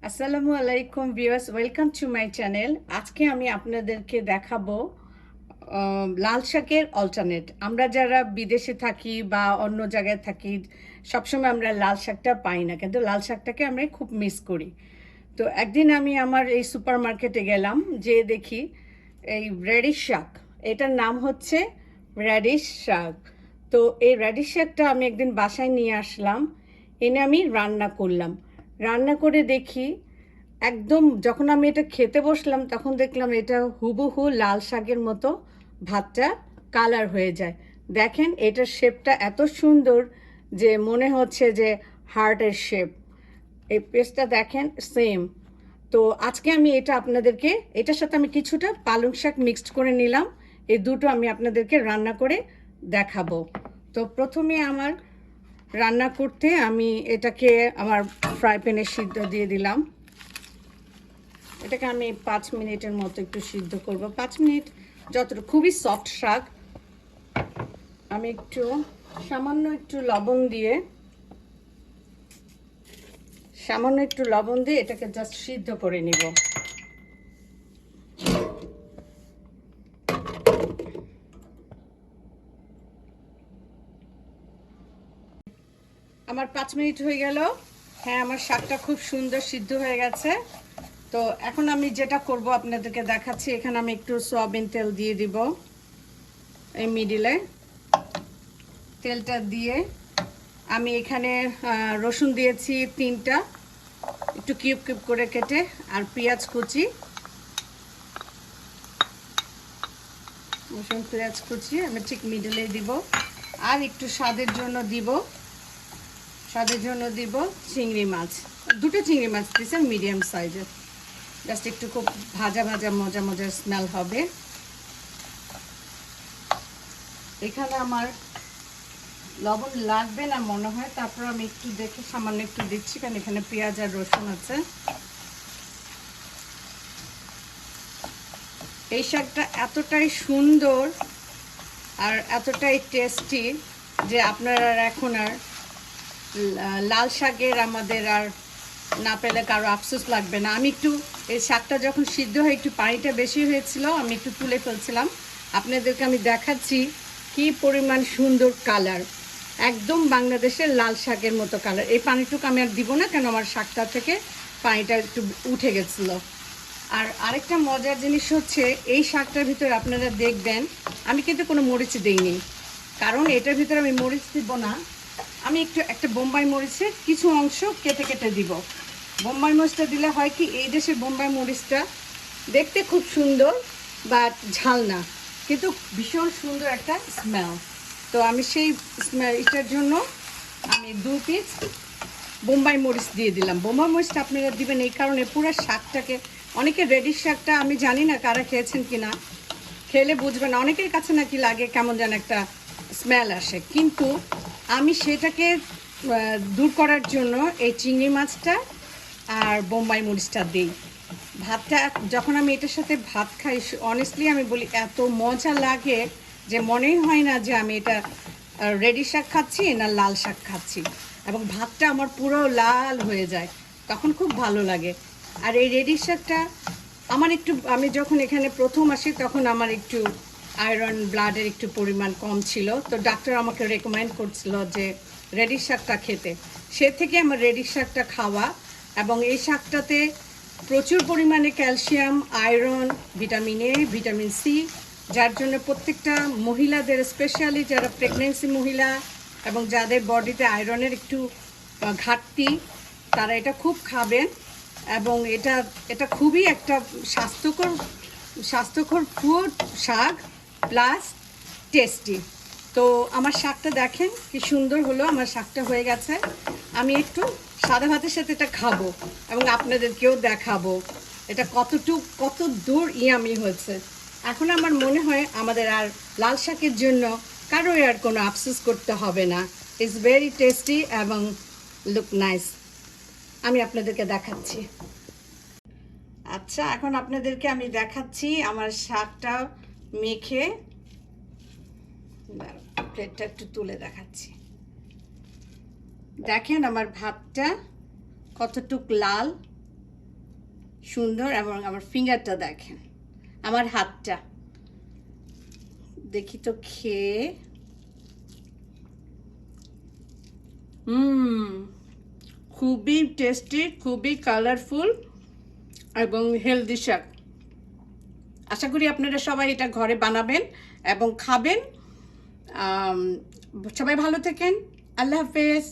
আসসালামু আলাইকুম viewers, welcome to my channel. আজকে আমি আপনাদেরকে দেখাবো লাল শাকের অল্টারনেট। আমরা যারা বিদেশে থাকি বা অন্য জায়গায় থাকি, সবসময় আমরা লাল শাকটা পাই না, কিন্তু লাল শাকটাকে আমরা খুব মিস করি। তো একদিন আমি আমার এই সুপার মার্কেটে গেলাম, যে দেখি এই রেডিশ শাক, এটার নাম হচ্ছে রেডিশ শাক। তো এই রেডিশ শাকটা আমি একদিন বাসায় নিয়ে আসলাম, এনে আমি রান্না করলাম। রান্না করে দেখি একদম, যখন আমি এটা খেতে বসলাম তখন দেখলাম এটা হুবহু লাল শাকের মতো ভাতটা কালার হয়ে যায়। দেখেন এটার শেপটা এত সুন্দর যে মনে হচ্ছে যে হার্টের শেপ। এই পেস্টটা দেখেন সেম। তো আজকে আমি এটা আপনাদেরকে, এটার সাথে আমি কিছুটা পালং শাক মিক্সড করে নিলাম। এই দুটো আমি আপনাদেরকে রান্না করে দেখাবো। তো প্রথমে আমার রান্না করতে আমি এটাকে আমার ফ্রাই প্যানে সিদ্ধ দিয়ে দিলাম। এটাকে আমি 5 মিনিটের মতো একটু সিদ্ধ করব। 5 মিনিট যতটা, খুবই সফট শাক। আমি সামান্য একটু লবণ দিয়ে এটাকে জাস্ট সিদ্ধ করে নিব। আমার 5 মিনিট হয়ে গেল। হ্যাঁ, আমার শাকটা খুব সুন্দর সিদ্ধ হয়ে গেছে। তো এখন আমি যেটা করব আপনাদেরকে দেখাচ্ছি। এখানে আমি একটু সয়াবিন তেল দিয়ে দিব। এই মিডিলে তেলটা দিয়ে আমি এখানে রসুন দিয়েছি 3টা, একটু কিউব কিউব করে কেটে, আর পেঁয়াজ কুচি, রসুন পেঁয়াজ কুচি আমি ঠিক মিডলে দিব। আর একটু স্বাদের জন্য দিব চিংড়ি মাছ। 2টো চিংড়ি মাছ দিয়েছেন মিডিয়াম সাইজের, জাস্ট একটু খুব ভাজা ভাজা মজা স্মেল হবে। এখানে আমার লবণ লাগবে না মনে হয়, তারপর আমি একটু দেখে সামান্য একটু দিচ্ছি, কারণ এখানে পেঁয়াজ আর রসুন আছে। এই শাকটা এতটাই সুন্দর আর এতটাই টেস্টি যে আপনারা এখন আর লাল শাকের আমাদের আর না পেলে কারো আফসোস লাগবে না। আমি একটু এই শাকটা যখন সিদ্ধ হয়ে একটু পানিটা বেশি হয়েছিল, আমি একটু তুলে ফেলছিলাম। আপনাদেরকে আমি দেখাচ্ছি কি পরিমাণ সুন্দর কালার, একদম বাংলাদেশের লাল শাকের মতো কালার। এই পানিটুকু আমি আর দিব না, কেন আমার শাকটা থেকে পানিটা একটু উঠে গেছিলো। আর আরেকটা মজার জিনিস হচ্ছে, এই শাকটার ভিতরে আপনারা দেখবেন আমি কিন্তু কোনো মরিচ দিইনি, কারণ এটার ভিতরে আমি মরিচ দিব না। আমি একটা বোম্বাই মরিচের কিছু অংশ কেটে কেটে দিব। বোম্বাই মরিচটা দিলে হয় কি, এই দেশের বোম্বাই মরিচটা দেখতে খুব সুন্দর, বাট ঝাল না, কিন্তু ভীষণ সুন্দর একটা স্মেল। তো আমি সেই এটার জন্য আমি 2 পিস বোম্বাই মরিচ দিয়ে দিলাম। বোম্বাই মরিচটা আপনারা দিবেন এই কারণে, পুরো শাকটাকে, অনেকে রেডিশ শাকটা আমি জানি না কারা খেয়েছেন কিনা, খেলে বুঝবেন, অনেকের কাছে নাকি লাগে কেমন যেন একটা স্মেল আসে, কিন্তু আমি সেটাকে দূর করার জন্য এই চিংড়ি মাছটা আর বোম্বাই মরিচটা দিই। ভাতটা যখন আমি এটার সাথে ভাত খাই, অনেস্টলি আমি বলি এত মজা লাগে যে মনেই হয় না যে আমি এটা রেডি শাক খাচ্ছি না লাল শাক খাচ্ছি, এবং ভাতটা আমার পুরো লাল হয়ে যায়, তখন খুব ভালো লাগে। আর এই রেডি শাকটা আমার আমি যখন এখানে প্রথম আসি তখন আমার একটু আয়রন ব্লাডের একটু পরিমাণ কম ছিল, তো ডাক্তার আমাকে রেকমেন্ড করছিল যে রেডি শাকটা খেতে। সে থেকে আমার রেডি শাকটা খাওয়া, এবং এই শাকটাতে প্রচুর পরিমাণে calcium, iron, vitamin A, vitamin C, যার জন্য প্রত্যেকটা মহিলাদের, স্পেশালি যারা প্রেগনেন্সি মহিলা এবং যাদের বডিতে আয়রনের একটু ঘাটতি, তারা এটা খুব খাবেন। এবং এটা খুবই একটা স্বাস্থ্যকর ফুড শাক, প্লাস টেস্টি। তো আমার শাকটা দেখেন কি সুন্দর হলো, আমার শাকটা হয়ে গেছে। আমি একটু সাদা ভাতের সাথে এটা খাবো এবং আপনাদেরকেও দেখাবো এটা কত দূর ইয়ামি হয়েছে। এখন আমার মনে হয় আমাদের আর লাল শাকের জন্য কারোই আর কোনো আফসোস করতে হবে না। ইটস ভেরি টেস্টি এবং লুক নাইস। আমি আপনাদেরকে দেখাচ্ছি। আচ্ছা, এখন আপনাদেরকে আমি দেখাচ্ছি আমার শাকটা মেখে, প্লেটটা একটু তুলে দেখাচ্ছি। দেখেন আমার ভাতটা কতটুক লাল সুন্দর। এবং আমার ফিঙ্গারটা দেখেন, আমার হাতটা দেখি তো খেয়ে। খুবই টেস্টি, খুবই কালারফুল এবং হেলদি শাক। আশা করি আপনারা সবাই এটা ঘরে বানাবেন এবং খাবেন। সবাই ভালো থাকেন। আল্লাহ হাফেজ।